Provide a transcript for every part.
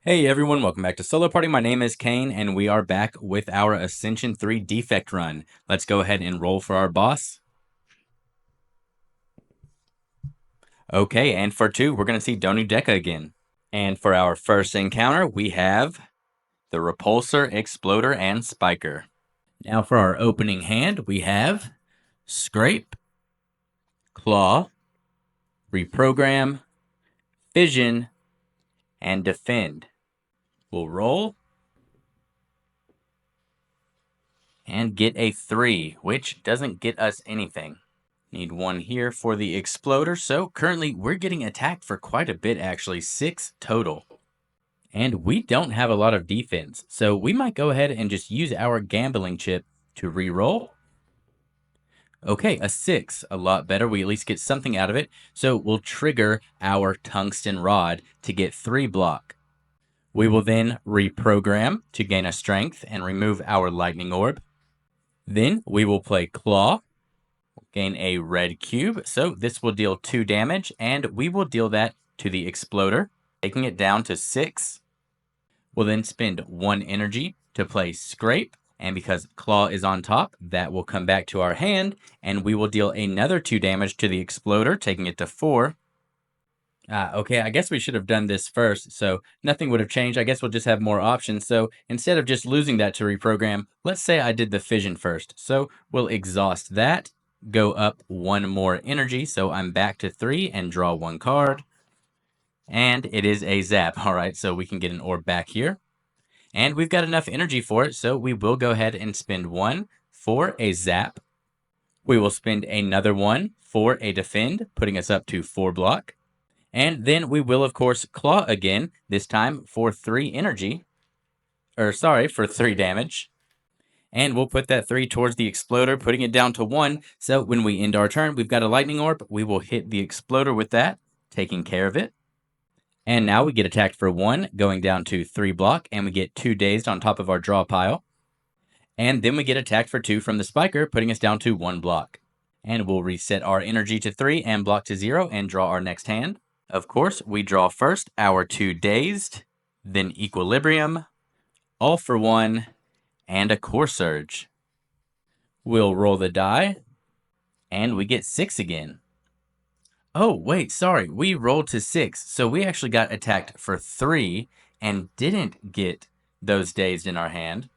Hey everyone, welcome back to Solo Party. My name is Kane, and we are back with our Ascension 3 Defect run. Let's go ahead and roll for our boss. Okay, and for 2, we're going to see Donu Deka again. And for our first encounter, we have the Repulsor, Exploder, and Spiker. Now for our opening hand, we have Scrape, Claw, Reprogram, Fission, and Defend. We'll roll and get a 3, which doesn't get us anything. Need 1 here for the Exploder, so currently we're getting attacked for quite a bit actually, 6 total. And we don't have a lot of defense, so we might go ahead and just use our gambling chip to reroll. Okay, a 6, a lot better. We at least get something out of it, so we'll trigger our Tungsten Rod to get 3 block. We will then reprogram to gain a strength and remove our Lightning Orb. Then we will play Claw, gain a red cube, so this will deal 2 damage, and we will deal that to the Exploder, taking it down to 6. We'll then spend 1 energy to play Scrape, and because Claw is on top, that will come back to our hand, and we will deal another 2 damage to the Exploder, taking it to 4. Okay, I guess we should have done this first, so nothing would have changed. I guess we'll just have more options. So instead of just losing that to reprogram, let's say I did the fission first. So we'll exhaust that, go up 1 more energy, so I'm back to 3 and draw 1 card. And it is a zap. All right, so we can get an orb back here. And we've got enough energy for it, so we will go ahead and spend 1 for a zap. We will spend another 1 for a defend, putting us up to 4 block. And then we will, of course, Claw again, this time for 3 energy. For 3 damage. And we'll put that 3 towards the Exploder, putting it down to 1. So when we end our turn, we've got a Lightning Orb. We will hit the Exploder with that, taking care of it. And now we get attacked for 1, going down to 3 block, and we get 2 dazed on top of our draw pile. And then we get attacked for 2 from the Spiker, putting us down to 1 block. And we'll reset our energy to 3 and block to 0 and draw our next hand. Of course, we draw first our 2 dazed, then Equilibrium, All for 1, and a Core Surge. We'll roll the die, and we get 6 again. Oh, wait, sorry, we rolled to 6, so we actually got attacked for 3 and didn't get those dazed in our hand.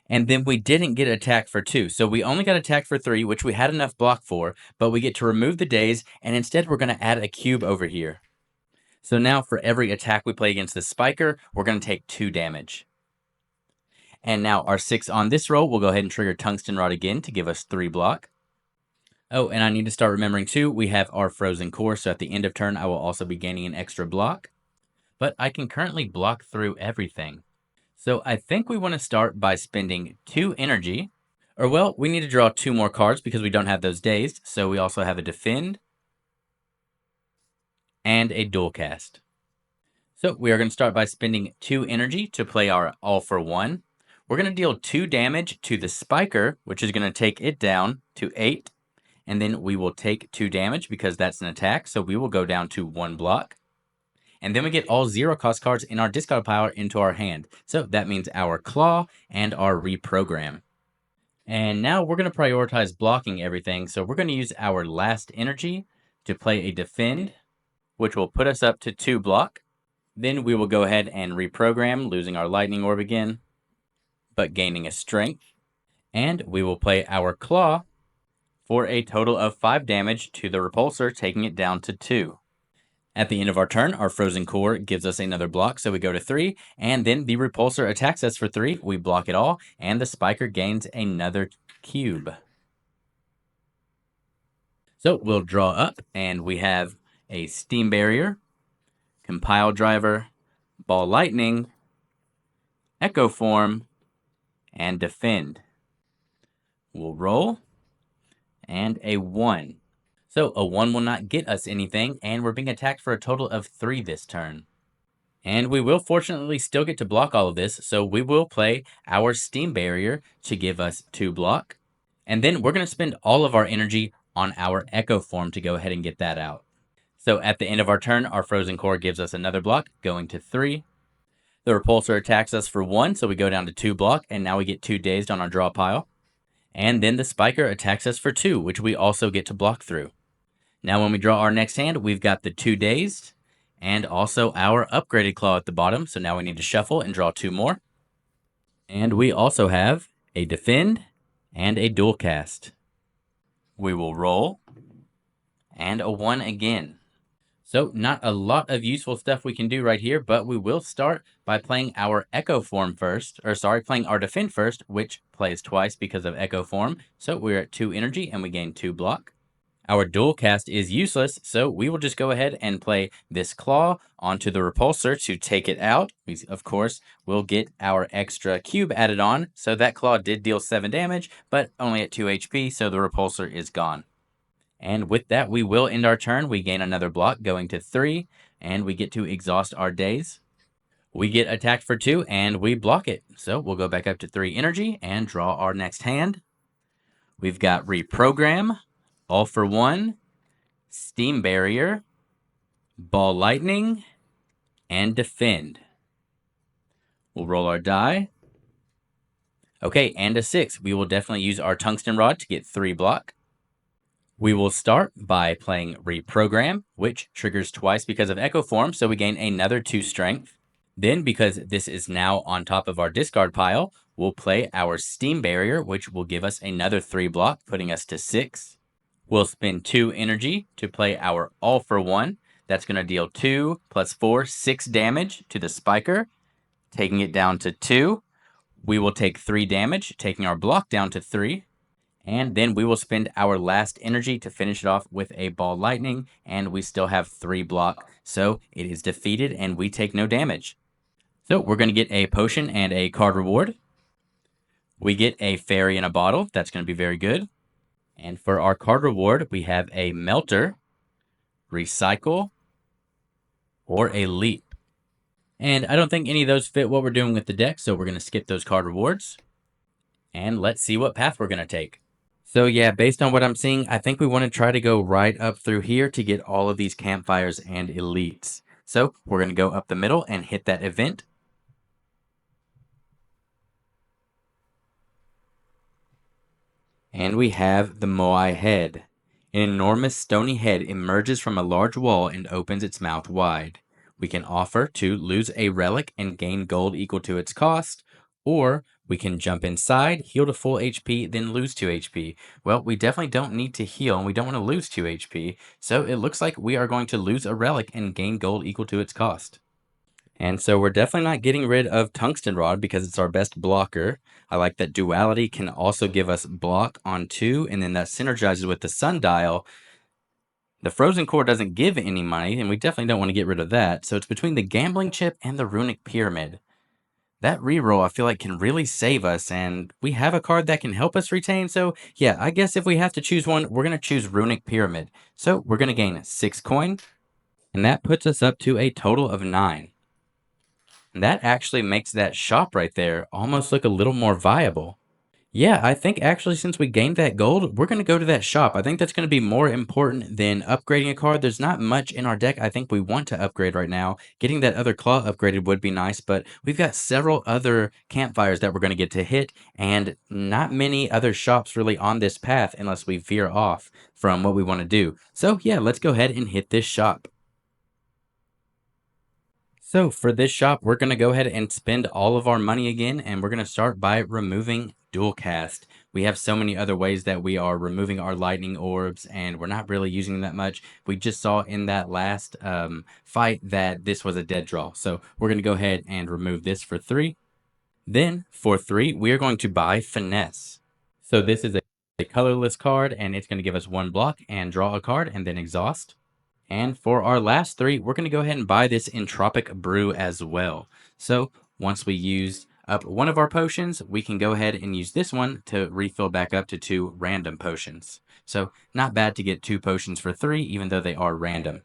And then we didn't get attacked for 2, so we only got attacked for 3, which we had enough block for, but we get to remove the daze, and instead we're going to add a cube over here. So now for every attack we play against the Spiker, we're going to take 2 damage. And now our 6 on this roll, we'll go ahead and trigger Tungsten Rod again to give us 3 block. Oh, and I need to start remembering too, we have our Frozen Core, so at the end of turn I will also be gaining an extra block. But I can currently block through everything. So I think we want to start by spending 2 energy. Or well, we need to draw 2 more cards because we don't have those dazed, so we also have a Defend and a Dual Cast. So we are going to start by spending 2 energy to play our All for 1. We're going to deal 2 damage to the Spiker, which is going to take it down to 8. And then we will take 2 damage because that's an attack, so we will go down to 1 block. And then we get all 0-cost cards in our discard pile into our hand. So that means our Claw and our Reprogram. And now we're going to prioritize blocking everything, so we're going to use our last energy to play a Defend, which will put us up to 2 block. Then we will go ahead and reprogram, losing our Lightning Orb again, but gaining a Strength. And we will play our Claw for a total of 5 damage to the Repulsor, taking it down to 2. At the end of our turn, our Frozen Core gives us another block, so we go to 3, and then the Repulsor attacks us for 3. We block it all, and the Spiker gains another cube. So we'll draw up, and we have a Steam Barrier, Compile Driver, Ball Lightning, Echo Form, and Defend. We'll roll, and a 1. So a 1 will not get us anything, and we're being attacked for a total of 3 this turn. And we will fortunately still get to block all of this, so we will play our Steam Barrier to give us 2 block. And then we're going to spend all of our energy on our Echo Form to go ahead and get that out. So at the end of our turn, our Frozen Core gives us another block, going to 3. The repulsor attacks us for 1, so we go down to 2 block, and now we get 2 dazed on our draw pile. And then the spiker attacks us for 2, which we also get to block through. Now when we draw our next hand, we've got the 2 dazed, and also our upgraded claw at the bottom, so now we need to shuffle and draw 2 more. And we also have a defend and a dual cast. We will roll, and a 1 again. So not a lot of useful stuff we can do right here, but we will start by playing our Echo Form first, playing our Defend first, which plays twice because of Echo Form. So we're at 2 energy and we gain 2 block. Our dual cast is useless, so we will just go ahead and play this claw onto the repulsor to take it out. We, of course, will get our extra cube added on, so that claw did deal 7 damage, but only at 2 HP, so the repulsor is gone. And with that, we will end our turn. We gain another block, going to 3, and we get to exhaust our days. We get attacked for 2, and we block it. So we'll go back up to 3 energy and draw our next hand. We've got Reprogram, All for One, Steam Barrier, Ball Lightning, and Defend. We'll roll our die. Okay, and a 6. We will definitely use our Tungsten Rod to get 3 block. We will start by playing Reprogram, which triggers twice because of Echo Form, so we gain another 2 strength. Then, because this is now on top of our discard pile, we'll play our Steam Barrier, which will give us another 3 block, putting us to 6. We'll spend 2 energy to play our All for One. That's going to deal 2 plus 4, 6 damage to the spiker, taking it down to 2. We will take 3 damage, taking our block down to 3. And then we will spend our last energy to finish it off with a Ball Lightning, and we still have 3 block, so it is defeated and we take no damage. So we're going to get a potion and a card reward. We get a fairy in a bottle. That's going to be very good. And for our card reward, we have a melter, recycle, or a leap. And I don't think any of those fit what we're doing with the deck, so we're going to skip those card rewards. And let's see what path we're going to take. So yeah, based on what I'm seeing, I think we want to try to go right up through here to get all of these campfires and elites. So we're going to go up the middle and hit that event. And we have the Moai head. An enormous stony head emerges from a large wall and opens its mouth wide. We can offer to lose a relic and gain gold equal to its cost, or we can jump inside, heal to full HP, then lose 2 HP. Well, we definitely don't need to heal, and we don't want to lose 2 HP, so it looks like we are going to lose a relic and gain gold equal to its cost. And so we're definitely not getting rid of Tungsten Rod because it's our best blocker. I like that Duality can also give us block on 2, and then that synergizes with the Sundial. The Frozen Core doesn't give any money, and we definitely don't want to get rid of that, so it's between the Gambling Chip and the Runic Pyramid. That reroll, I feel like, can really save us, and we have a card that can help us retain, so yeah, I guess if we have to choose one, we're going to choose Runic Pyramid. So we're going to gain 6 coin, and that puts us up to a total of 9. And that actually makes that shop right there almost look a little more viable. Yeah, I think actually since we gained that gold, we're going to go to that shop. I think that's going to be more important than upgrading a card. There's not much in our deck I think we want to upgrade right now. Getting that other claw upgraded would be nice, but we've got several other campfires that we're going to get to hit, and not many other shops really on this path unless we veer off from what we want to do. So yeah, let's go ahead and hit this shop. So for this shop, we're going to go ahead and spend all of our money again, and we're going to start by removing dual cast. We have so many other ways that we are removing our lightning orbs, and we're not really using them that much. We just saw in that last fight that this was a dead draw. So we're going to go ahead and remove this for 3. Then for 3, we are going to buy Finesse. So this is a colorless card, and it's going to give us 1 block and draw a card and then exhaust. And for our last 3, we're going to go ahead and buy this Entropic Brew as well. So once we use up one of our potions, we can go ahead and use this one to refill back up to 2 random potions. So not bad to get 2 potions for 3, even though they are random.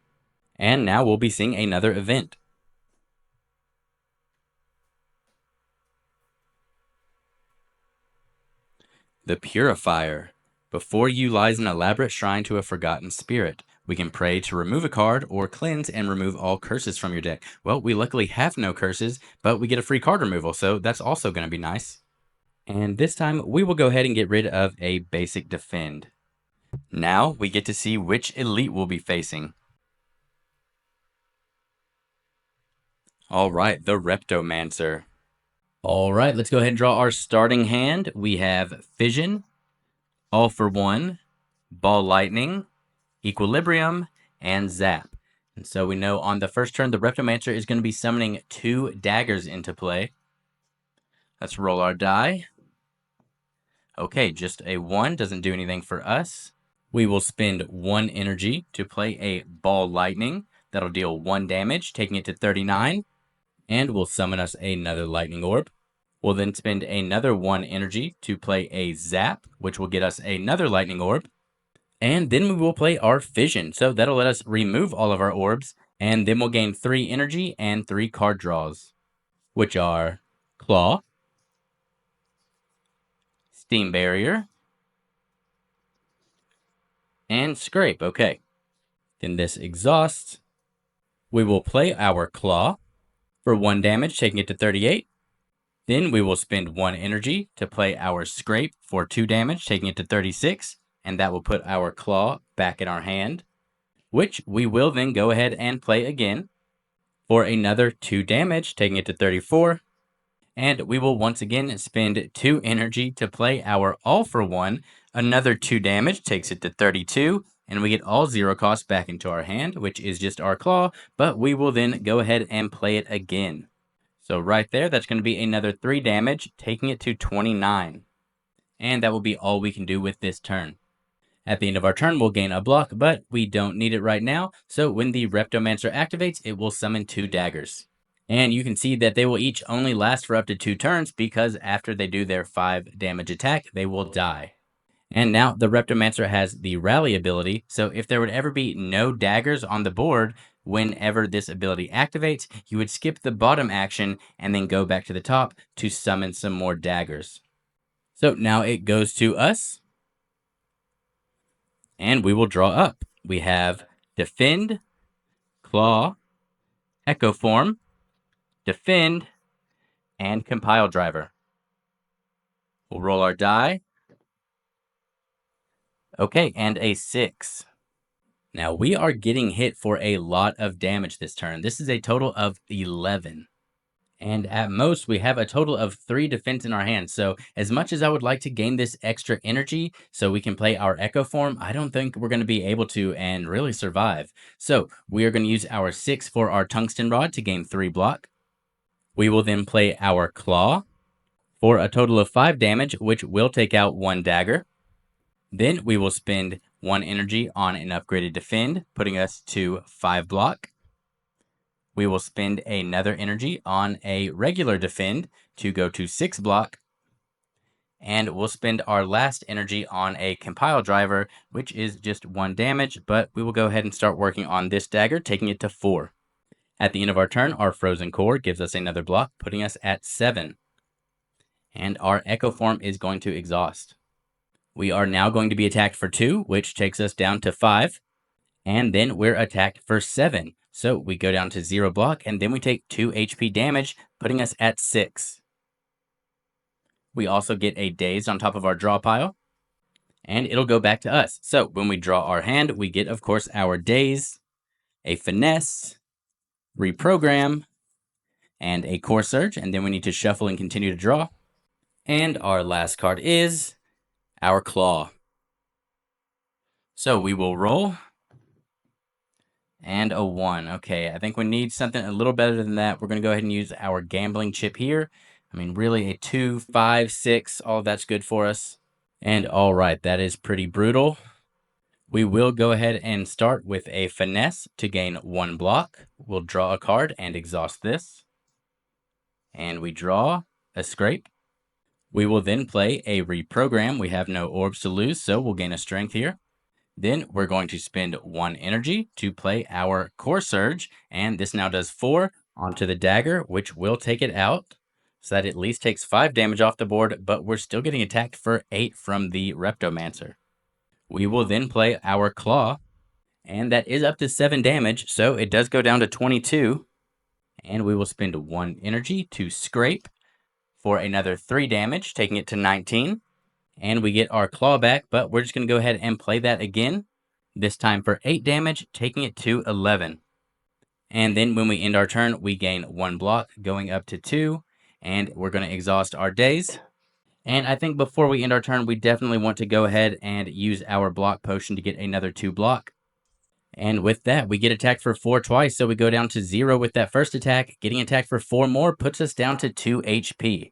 And now we'll be seeing another event. The Purifier. Before you lies an elaborate shrine to a forgotten spirit. We can pray to remove a card or cleanse and remove all curses from your deck. Well, we luckily have no curses, but we get a free card removal, so that's also going to be nice. And this time, we will go ahead and get rid of a basic defend. Now, we get to see which elite we'll be facing. All right, the Reptomancer. All right, let's go ahead and draw our starting hand. We have Fission, All for One, Ball Lightning, Equilibrium, and Zap. And so we know on the first turn, the Reptomancer is going to be summoning 2 daggers into play. Let's roll our die. Okay, just a 1 doesn't do anything for us. We will spend 1 energy to play a Ball Lightning. That'll deal 1 damage, taking it to 39. And we'll summon us another Lightning Orb. We'll then spend another 1 energy to play a Zap, which will get us another Lightning Orb. And then we will play our Fission. So that'll let us remove all of our orbs, and then we'll gain 3 energy and 3 card draws, which are Claw, Steam Barrier, and Scrape. Okay. Then this exhausts. We will play our Claw for 1 damage, taking it to 38. Then we will spend 1 energy to play our Scrape for 2 damage, taking it to 36. And that will put our Claw back in our hand, which we will then go ahead and play again for another 2 damage, taking it to 34. And we will once again spend 2 energy to play our All for One. Another 2 damage takes it to 32. And we get all 0 cost back into our hand, which is just our Claw. But we will then go ahead and play it again. So right there, that's going to be another 3 damage, taking it to 29. And that will be all we can do with this turn. At the end of our turn, we'll gain a block, but we don't need it right now. So when the Reptomancer activates, it will summon 2 daggers. And you can see that they will each only last for up to 2 turns, because after they do their 5 damage attack, they will die. And now the Reptomancer has the Rally ability, so if there would ever be no daggers on the board, whenever this ability activates, you would skip the bottom action and then go back to the top to summon some more daggers. So now it goes to us. And we will draw up. We have Defend, Claw, Echo Form, Defend, and Compile Driver. We'll roll our die. Okay, and a 6. Now we are getting hit for a lot of damage this turn. This is a total of 11. And at most, we have a total of 3 defense in our hands. So as much as I would like to gain this extra energy so we can play our Echo Form, I don't think we're going to be able to and really survive. So we are going to use our 6 for our Tungsten Rod to gain 3 block. We will then play our Claw for a total of 5 damage, which will take out 1 dagger. Then we will spend 1 energy on an upgraded Defend, putting us to 5 block. We will spend another energy on a regular Defend to go to 6 block. And we'll spend our last energy on a Compile Driver, which is just 1 damage, but we will go ahead and start working on this dagger, taking it to 4. At the end of our turn, our Frozen Core gives us another block, putting us at 7. And our Echo Form is going to exhaust. We are now going to be attacked for 2, which takes us down to 5. And then we're attacked for 7. So we go down to 0 block, and then we take 2 HP damage, putting us at 6. We also get a Dazed on top of our draw pile, and it'll go back to us. So when we draw our hand, we get, of course, our Daze, a Finesse, Reprogram, and a Core Surge, and then we need to shuffle and continue to draw. And our last card is our Claw. So we will roll. And a 1. Okay, I think we need something a little better than that. We're going to go ahead and use our Gambling Chip here. I mean, really, a 2, 5, 6, all that's good for us. And all right, that is pretty brutal. We will go ahead and start with a Finesse to gain 1 block. We'll draw a card and exhaust this. And we draw a Scrape. We will then play a Reprogram. We have no orbs to lose, so we'll gain a Strength here. Then we're going to spend 1 energy to play our Core Surge, and this now does 4 onto the dagger, which will take it out, so that at least takes 5 damage off the board, but we're still getting attacked for 8 from the Reptomancer. We will then play our Claw, And that is up to 7 damage, so it does go down to 22. And we will spend 1 energy to scrape for another 3 damage, taking it to 19. And we get our claw back, but we're just going to go ahead and play that again. This time for 8 damage, taking it to 11. And then when we end our turn, we gain 1 block, going up to 2. And we're going to exhaust our days. And I think before we end our turn, we definitely want to go ahead and use our block potion to get another 2 block. And with that, we get attacked for 4 twice, so we go down to 0 with that first attack. Getting attacked for 4 more puts us down to 2 HP.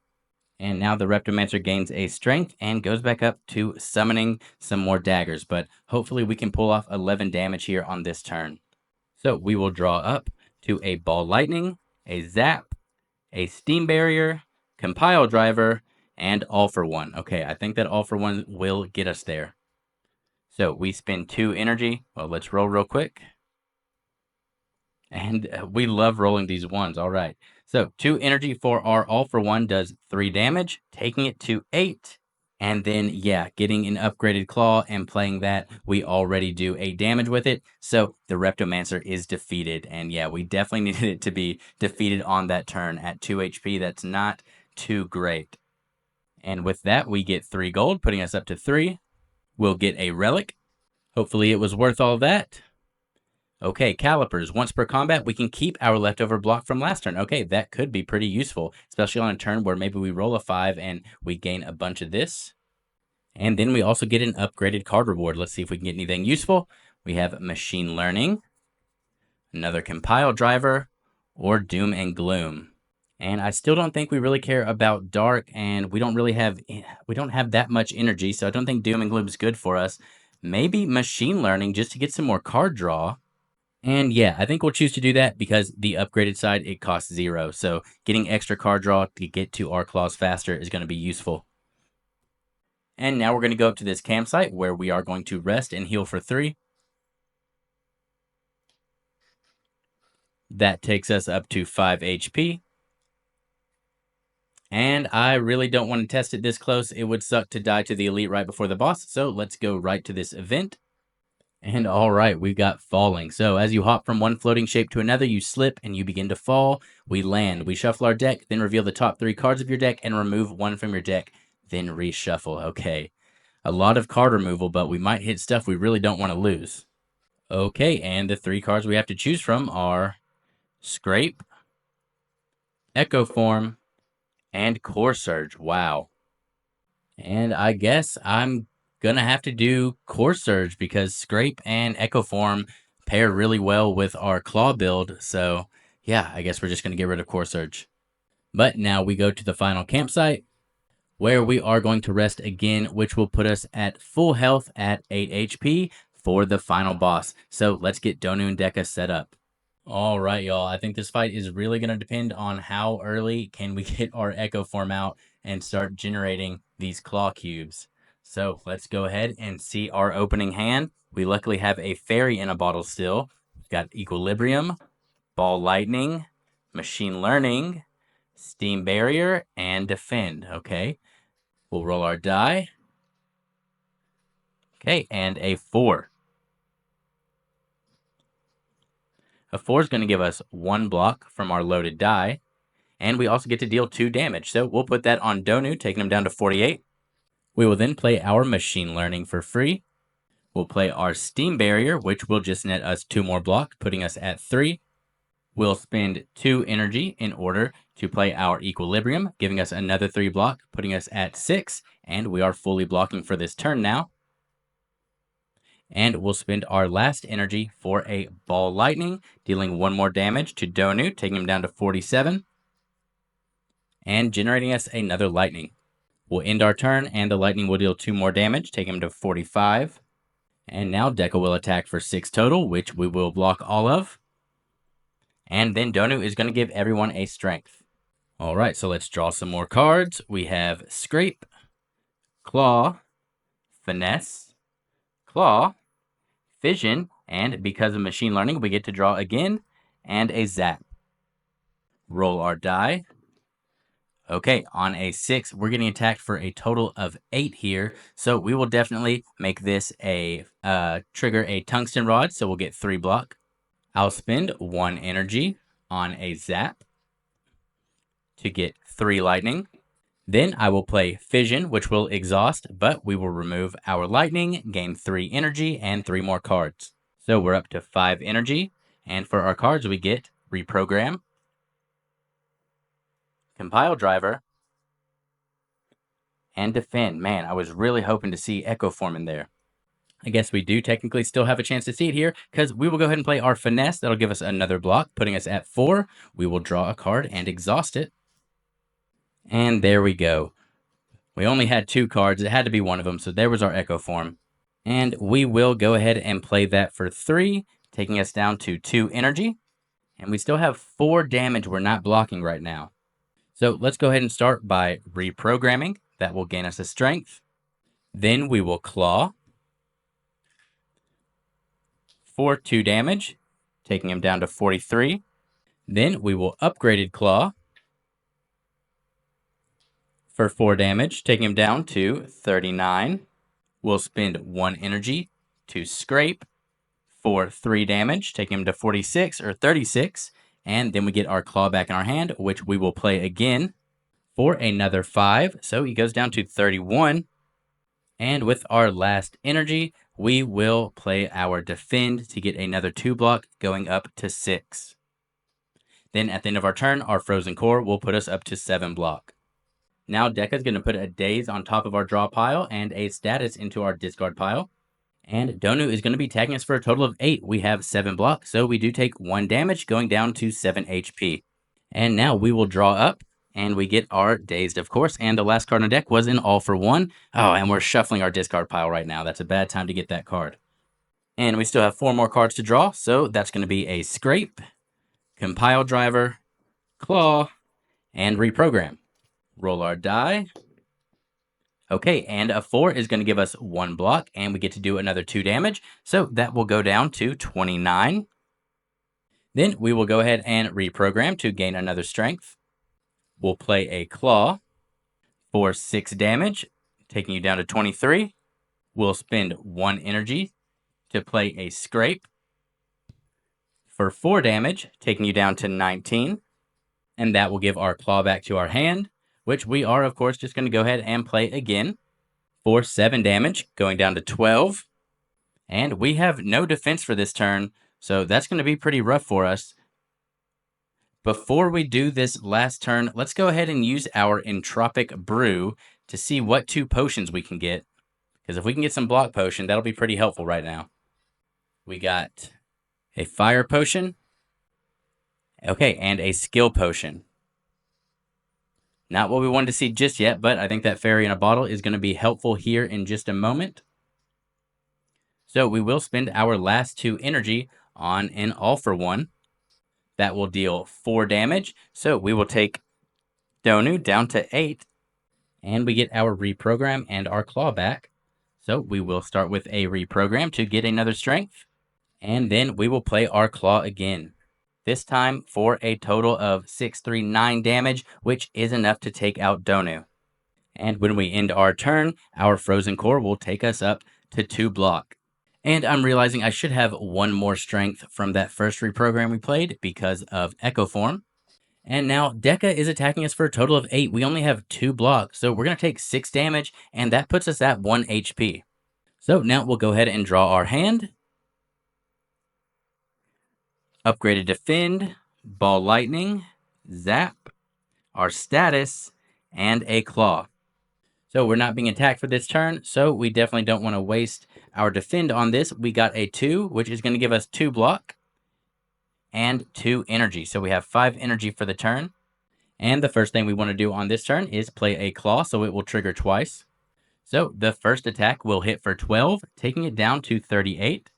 And now the Reptomancer gains a strength and goes back up to summoning some more daggers. But hopefully we can pull off 11 damage here on this turn. So we will draw up to a Ball Lightning, a Zap, a Steam Barrier, Compile Driver, and All for One. Okay, I think that All for One will get us there. So we spend 2 energy. Well, let's roll real quick. And we love rolling these ones. All right. So 2 energy for our All for One does 3 damage, taking it to 8. And then, yeah, getting an upgraded claw and playing that, we already do 8 damage with it. So the Reptomancer is defeated. And yeah, we definitely needed it to be defeated on that turn at 2 HP. That's not too great. And with that, we get 3 gold, putting us up to 3. We'll get a relic. Hopefully it was worth all that. Okay, calipers. Once per combat, we can keep our leftover block from last turn. Okay, that could be pretty useful, especially on a turn where maybe we roll a 5 and we gain a bunch of this. And then we also get an upgraded card reward. Let's see if we can get anything useful. We have Machine Learning, another Compile Driver, or Doom and Gloom. And I still don't think we really care about Dark, and we don't have that much energy, so I don't think Doom and Gloom is good for us. Maybe Machine Learning just to get some more card draw. And yeah, I think we'll choose to do that because the upgraded side, it costs 0. So getting extra card draw to get to our claws faster is going to be useful. And now we're going to go up to this campsite where we are going to rest and heal for 3. That takes us up to 5 HP. And I really don't want to test it this close. It would suck to die to the elite right before the boss. So let's go right to this event. And all right, we've got falling. So as you hop from one floating shape to another, you slip and you begin to fall. We land. We shuffle our deck, then reveal the top 3 cards of your deck and remove 1 from your deck, then reshuffle. Okay, a lot of card removal, but we might hit stuff we really don't want to lose. Okay, and the 3 cards we have to choose from are Scrape, Echo Form, and Core Surge. Wow. And I guess I'm gonna have to do Core Surge because Scrape and Echo Form pair really well with our Claw build. So yeah, I guess we're just gonna get rid of Core Surge. But now we go to the final campsite where we are going to rest again, which will put us at full health at 8 HP for the final boss. So let's get Donu and Deka set up. All right, y'all. I think this fight is really going to depend on how early can we get our Echo Form out and start generating these claw cubes. So let's go ahead and see our opening hand. We luckily have a fairy in a bottle still. We've got Equilibrium, Ball Lightning, Machine Learning, Steam Barrier, and Defend. Okay, we'll roll our die. Okay, and a 4. A 4 is going to give us 1 block from our loaded die, and we also get to deal 2 damage. So we'll put that on Donu, taking him down to 48. We will then play our Machine Learning for free. We'll play our Steam Barrier, which will just net us 2 more blocks, putting us at 3. We'll spend 2 energy in order to play our Equilibrium, giving us another 3 block, putting us at 6, and we are fully blocking for this turn now. And we'll spend our last energy for a Ball Lightning, dealing 1 more damage to Donu, taking him down to 47, and generating us another Lightning. We'll end our turn, and the Lightning will deal 2 more damage, taking him to 45. And now Deka will attack for 6 total, which we will block all of. And then Donu is going to give everyone a strength. All right, so let's draw some more cards. We have Scrape, Claw, Finesse, Claw, Fission, and because of Machine Learning, we get to draw again, and a Zap. Roll our die. Okay, on a 6, we're getting attacked for a total of 8 here. So we will definitely make this a trigger a tungsten rod. So we'll get 3 block. I'll spend 1 energy on a zap to get 3 lightning. Then I will play Fission, which will exhaust, but we will remove our lightning, gain 3 energy, and 3 more cards. So we're up to 5 energy. And for our cards, we get Reprogram, Compile Driver, and Defend. Man, I was really hoping to see Echo Form in there. I guess we do technically still have a chance to see it here, because we will go ahead and play our Finesse. That'll give us another block, putting us at 4. We will draw a card and exhaust it. And there we go. We only had 2 cards. It had to be one of them, so there was our Echo Form. And we will go ahead and play that for 3, taking us down to 2 energy. And we still have 4 damage we're not blocking right now. So let's go ahead and start by reprogramming. That will gain us a strength. Then we will claw for 2 damage, taking him down to 43. Then we will upgraded claw for 4 damage, taking him down to 39. We'll spend 1 energy to scrape for 3 damage, taking him to 46 or 36. And then we get our claw back in our hand, which we will play again for another 5. So he goes down to 31. And with our last energy, we will play our Defend to get another 2 block, going up to 6. Then at the end of our turn, our Frozen Core will put us up to 7 block. Now Deca's going to put a Daze on top of our draw pile and a Status into our discard pile. And Donu is going to be tagging us for a total of 8. We have 7 block, so we do take 1 damage, going down to 7 HP. And now we will draw up, and we get our Dazed, of course. And the last card on the deck was an All for One. Oh, and we're shuffling our discard pile right now. That's a bad time to get that card. And we still have 4 more cards to draw, so that's going to be a Scrape, Compile Driver, Claw, and Reprogram. Roll our die. Okay, and a 4 is going to give us 1 block, and we get to do another 2 damage. So that will go down to 29. Then we will go ahead and reprogram to gain another strength. We'll play a claw for 6 damage, taking you down to 23. We'll spend 1 energy to play a scrape for 4 damage, taking you down to 19. And that will give our claw back to our hand, which we are, of course, just going to go ahead and play again for 7 damage, going down to 12. And we have no defense for this turn, so that's going to be pretty rough for us. Before we do this last turn, let's go ahead and use our Entropic Brew to see what 2 potions we can get. Because if we can get some block potion, that'll be pretty helpful right now. We got a Fire Potion. Okay, and a Skill Potion. Not what we wanted to see just yet, but I think that Fairy in a Bottle is going to be helpful here in just a moment. So we will spend our last 2 energy on an All for One. That will deal 4 damage. So we will take Donu down to 8. And we get our Reprogram and our Claw back. So we will start with a Reprogram to get another Strength. And then we will play our Claw again. This time for a total of 639 damage, which is enough to take out Donu. And when we end our turn, our Frozen Core will take us up to 2 block. And I'm realizing I should have 1 more strength from that first reprogram we played because of Echo Form. And now Deca is attacking us for a total of 8. We only have 2 blocks, so we're going to take 6 damage, and that puts us at 1 HP. So now we'll go ahead and draw our hand. Upgraded Defend, Ball Lightning, Zap, our Status, and a Claw. So we're not being attacked for this turn, so we definitely don't want to waste our Defend on this. We got a 2, which is going to give us 2 block and 2 energy. So we have 5 energy for the turn. And the first thing we want to do on this turn is play a Claw, so it will trigger twice. So the first attack will hit for 12, taking it down to 38.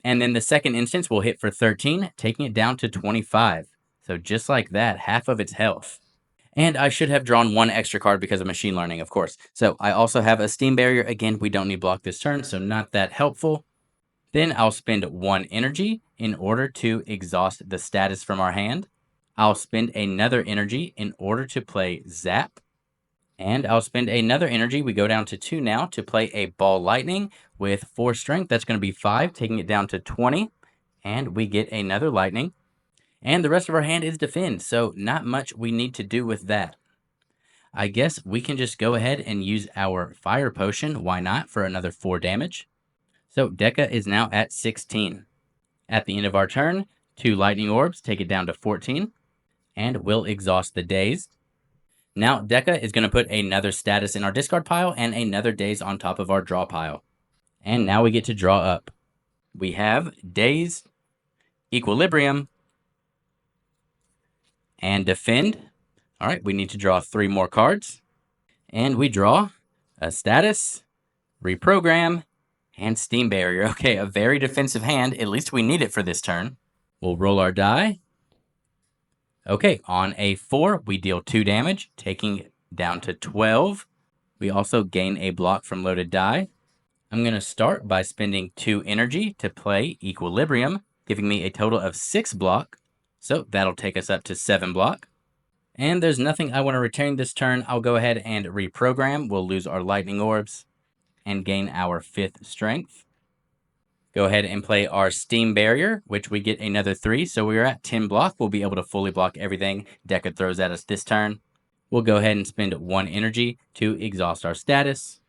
And then the second instance will hit for 13, taking it down to 25. So just like that, half of its health. And I should have drawn 1 extra card because of machine learning, of course. So I also have a Steam Barrier. Again, we don't need block this turn, so not that helpful. Then I'll spend 1 energy in order to exhaust the status from our hand. I'll spend another energy in order to play Zap. And I'll spend another energy. We go down to 2 now to play a Ball Lightning with 4 strength. That's going to be 5, taking it down to 20. And we get another Lightning. And the rest of our hand is Defend, so not much we need to do with that. I guess we can just go ahead and use our Fire Potion, why not, for another 4 damage. So Deca is now at 16. At the end of our turn, 2 Lightning Orbs take it down to 14. And we'll exhaust the Daze. Now Deca is going to put another status in our discard pile and another Daze on top of our draw pile. And now we get to draw up. We have Daze, Equilibrium, and Defend. All right, we need to draw 3 more cards. And we draw a status, Reprogram, and Steam Barrier. Okay, a very defensive hand. At least we need it for this turn. We'll roll our die. Okay, on a 4, we deal 2 damage, taking it down to 12. We also gain a block from loaded die. I'm going to start by spending 2 energy to play Equilibrium, giving me a total of 6 block. So that'll take us up to 7 block. And there's nothing I want to return this turn. I'll go ahead and reprogram. We'll lose our Lightning Orbs and gain our 5th strength. Go ahead and play our Steam Barrier, which we get another 3. So we're at 10 block. We'll be able to fully block everything Deca throws at us this turn. We'll go ahead and spend 1 energy to exhaust our status.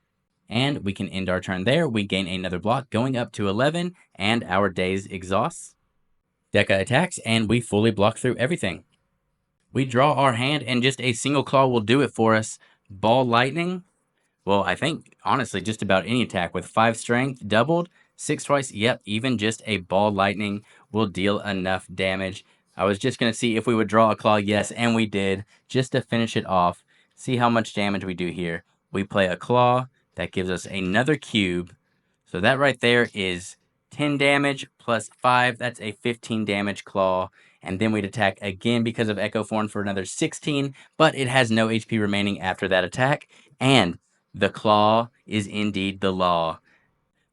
And we can end our turn there. We gain another block going up to 11, and our Daze exhausts. Deca attacks, and we fully block through everything. We draw our hand, and just a single claw will do it for us. Ball Lightning. Well, I think, honestly, just about any attack with 5 strength, doubled, 6 twice. Yep, even just a Ball Lightning will deal enough damage. I was just going to see if we would draw a claw. Yes, and we did, just to finish it off. See how much damage we do here. We play a claw. That gives us another cube. So that right there is 10 damage plus 5. That's a 15 damage claw. And then we'd attack again because of Echo Form for another 16. But it has no HP remaining after that attack. And the claw is indeed the law.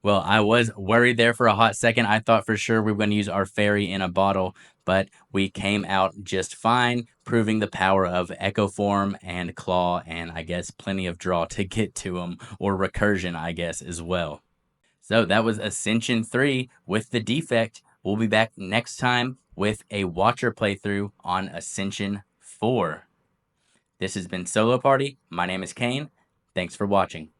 Well, I was worried there for a hot second. I thought for sure we were going to use our fairy in a bottle, but we came out just fine, proving the power of Echo Form and Claw, and I guess plenty of draw to get to them, or Recursion, I guess, as well. So that was Ascension 3 with the Defect. We'll be back next time with a Watcher playthrough on Ascension 4. This has been Solo Party. My name is Kane. Thanks for watching.